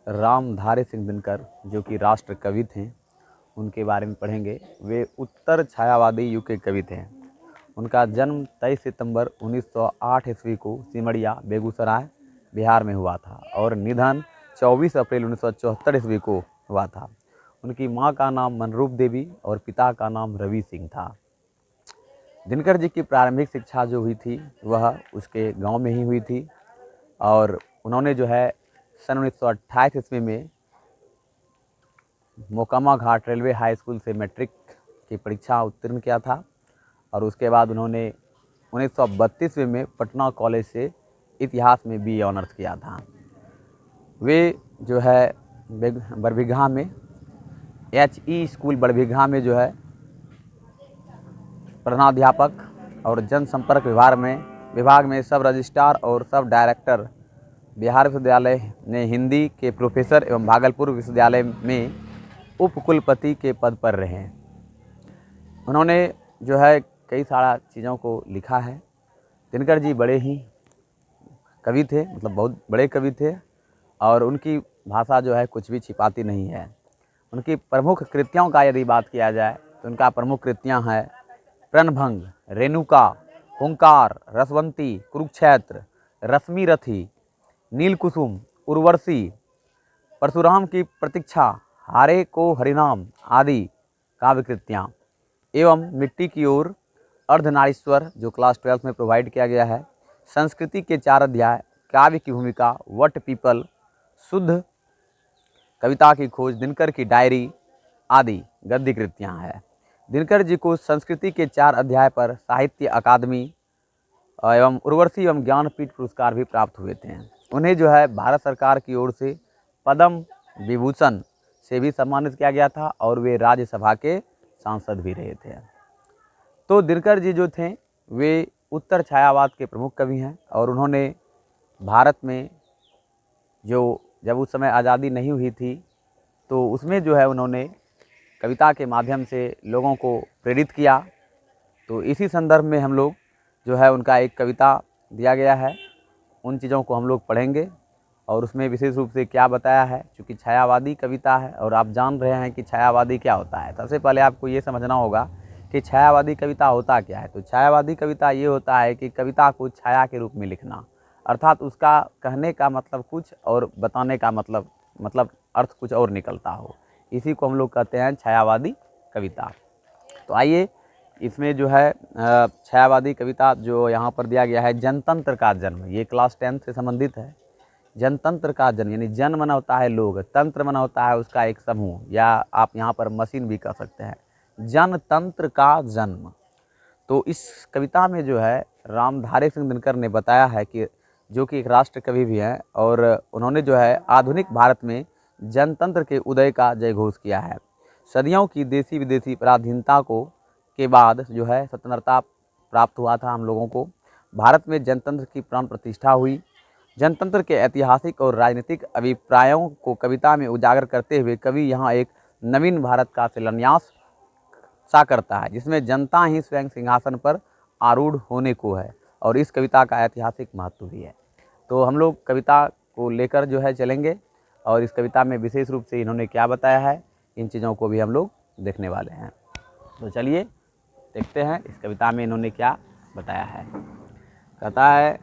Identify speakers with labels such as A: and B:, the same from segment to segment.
A: रामधारी सिंह दिनकर जो कि राष्ट्र कवि थे, उनके बारे में पढ़ेंगे। वे उत्तर छायावादी युग के कवि थे। उनका जन्म 23 सितंबर 1908 ईस्वी को सिमरिया बेगूसराय बिहार में हुआ था और निधन 24 अप्रैल 1974 ईस्वी को हुआ था। उनकी मां का नाम मनरूप देवी और पिता का नाम रवि सिंह था। दिनकर जी की प्रारंभिक शिक्षा जो हुई थी वह उसके गांव में ही हुई थी और उन्होंने जो है सन 1928 ईस्वी में मोकामा घाट रेलवे हाई स्कूल से मैट्रिक की परीक्षा उत्तीर्ण किया था और उसके बाद उन्होंने 1932 में पटना कॉलेज से इतिहास में बीए ऑनर्स किया था। वे जो है बरबीघा में HE स्कूल बरबीघा में जो है प्रधानाध्यापक और जनसंपर्क विभाग में सब रजिस्ट्रार और सब डायरेक्टर, बिहार विश्वविद्यालय ने हिंदी के प्रोफेसर एवं भागलपुर विश्वविद्यालय में उपकुलपति के पद पर रहे। उन्होंने जो है कई सारा चीज़ों को लिखा है। दिनकर जी बड़े ही कवि थे, मतलब बहुत बड़े कवि थे और उनकी भाषा जो है कुछ भी छिपाती नहीं है। उनकी प्रमुख कृतियों का यदि बात किया जाए तो उनका प्रमुख कृतियाँ हैं प्रणभंग, रेणुका, हुंकार, रसवंती, कुरुक्षेत्र, रश्मिरथी, नीलकुसुम, उर्वशी, परशुराम की प्रतीक्षा, हारे को हरिनाम आदि काव्य कृतियाँ एवं मिट्टी की ओर, अर्धनारीश्वर जो क्लास 12 में प्रोवाइड किया गया है, संस्कृति के 4 अध्याय, काव्य की भूमिका, वट पीपल, शुद्ध कविता की खोज, दिनकर की डायरी आदि गद्य कृतियाँ हैं। दिनकर जी को संस्कृति के 4 अध्याय पर साहित्य अकादमी एवं उर्वशी एवं ज्ञानपीठ पुरस्कार भी प्राप्त हुए थे। उन्हें जो है भारत सरकार की ओर से पद्म विभूषण से भी सम्मानित किया गया था और वे राज्यसभा के सांसद भी रहे थे। तो दिनकर जी जो थे वे उत्तर छायावाद के प्रमुख कवि हैं और उन्होंने भारत में जो जब उस समय आज़ादी नहीं हुई थी तो उसमें जो है उन्होंने कविता के माध्यम से लोगों को प्रेरित किया। तो इसी संदर्भ में हम लोग जो है उनका एक कविता दिया गया है, उन चीज़ों को हम लोग पढ़ेंगे और उसमें विशेष रूप से क्या बताया है। चूँकि छायावादी कविता है और आप जान रहे हैं कि छायावादी क्या होता है। सबसे पहले आपको ये समझना होगा कि छायावादी कविता होता क्या है। तो छायावादी कविता ये होता है कि कविता को छाया के रूप में लिखना, अर्थात उसका कहने का मतलब कुछ और बताने का मतलब अर्थ कुछ और निकलता हो, इसी को हम लोग कहते हैं छायावादी कविता। तो आइए इसमें जो है छायावादी कविता जो यहाँ पर दिया गया है, जनतंत्र का जन्म, ये क्लास 10 से संबंधित है। जनतंत्र का जन्म यानी जन मना होता है लोग, तंत्र मना होता है उसका एक समूह, या आप यहाँ पर मशीन भी कह सकते हैं। जनतंत्र का जन्म, तो इस कविता में जो है रामधारी सिंह दिनकर ने बताया है कि जो कि एक राष्ट्र कवि भी हैं और उन्होंने जो है आधुनिक भारत में जनतंत्र के उदय का जयघोष किया है। सदियों की देसी विदेशी पराधीनता को के बाद जो है स्वतंत्रता प्राप्त हुआ था हम लोगों को। भारत में जनतंत्र की प्राण प्रतिष्ठा हुई। जनतंत्र के ऐतिहासिक और राजनीतिक अभिप्रायों को कविता में उजागर करते हुए कवि यहाँ एक नवीन भारत का शिलान्यास सा करता है जिसमें जनता ही स्वयं सिंहासन पर आरूढ़ होने को है और इस कविता का ऐतिहासिक महत्व भी है। तो हम लोग कविता को लेकर जो है चलेंगे और इस कविता में विशेष रूप से इन्होंने क्या बताया है, इन चीज़ों को भी हम लोग देखने वाले हैं। तो चलिए देखते हैं इस कविता में इन्होंने क्या बताया है। कहता है,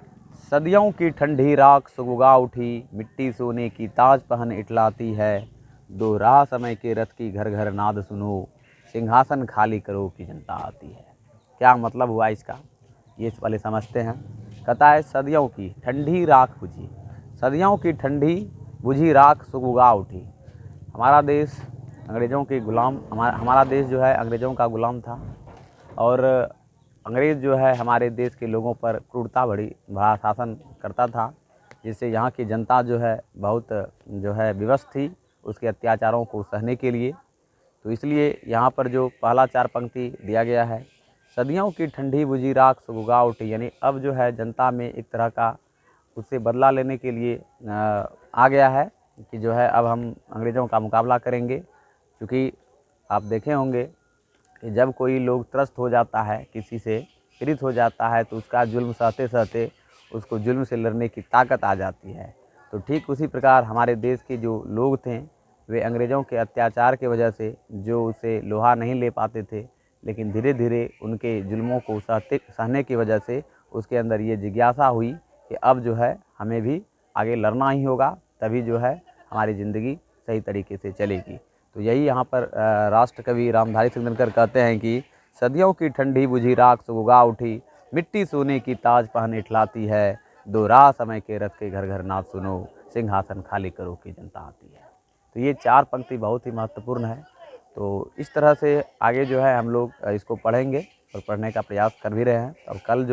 A: सदियों की ठंडी राख सुगुगा उठी, मिट्टी सोने की ताज पहन इटलाती है, दोहरा समय के रथ की घर घर नाद सुनो, सिंहासन खाली करो की जनता आती है। क्या मतलब हुआ इसका, ये पहले समझते हैं। कहता है सदियों की ठंडी राख बुझी, सदियों की ठंडी बुझी राख सुगुगा उठी। हमारा देश अंग्रेज़ों के गुलाम, हमारा देश जो है अंग्रेज़ों का गुलाम था और अंग्रेज़ जो है हमारे देश के लोगों पर क्रूरता भरा शासन करता था, जिससे यहाँ की जनता जो है बहुत जो है विवश थी उसके अत्याचारों को सहने के लिए। तो इसलिए यहाँ पर जो पहला 4 पंक्ति दिया गया है, सदियों की ठंडी बुझी राख सुगुगा उठी, यानी अब जो है जनता में एक तरह का उससे बदला लेने के लिए आ गया है कि जो है अब हम अंग्रेज़ों का मुकाबला करेंगे। क्योंकि आप देखे होंगे कि जब कोई लोग त्रस्त हो जाता है, किसी से पीड़ित हो जाता है, तो उसका जुल्म सहते सहते उसको जुल्म से लड़ने की ताकत आ जाती है। तो ठीक उसी प्रकार हमारे देश के जो लोग थे वे अंग्रेज़ों के अत्याचार की वजह से जो उसे लोहा नहीं ले पाते थे, लेकिन धीरे धीरे उनके जुल्मों को सहने की वजह से उसके अंदर ये जिज्ञासा हुई कि अब जो है हमें भी आगे लड़ना ही होगा, तभी जो है हमारी ज़िंदगी सही तरीके से चलेगी। तो यही यहाँ पर राष्ट्र कवि रामधारी सिंह दिनकर कहते हैं कि सदियों की ठंडी बुझी राख सुगुगा उठी, मिट्टी सोने की ताज पहन इठलाती है, दो राह समय के रथ के घर घर नाथ सुनो, सिंहासन खाली करो की जनता आती है। तो ये 4 पंक्ति बहुत ही महत्वपूर्ण है। तो इस तरह से आगे जो है हम लोग इसको पढ़ेंगे और पढ़ने का प्रयास कर भी रहे हैं। और कल जो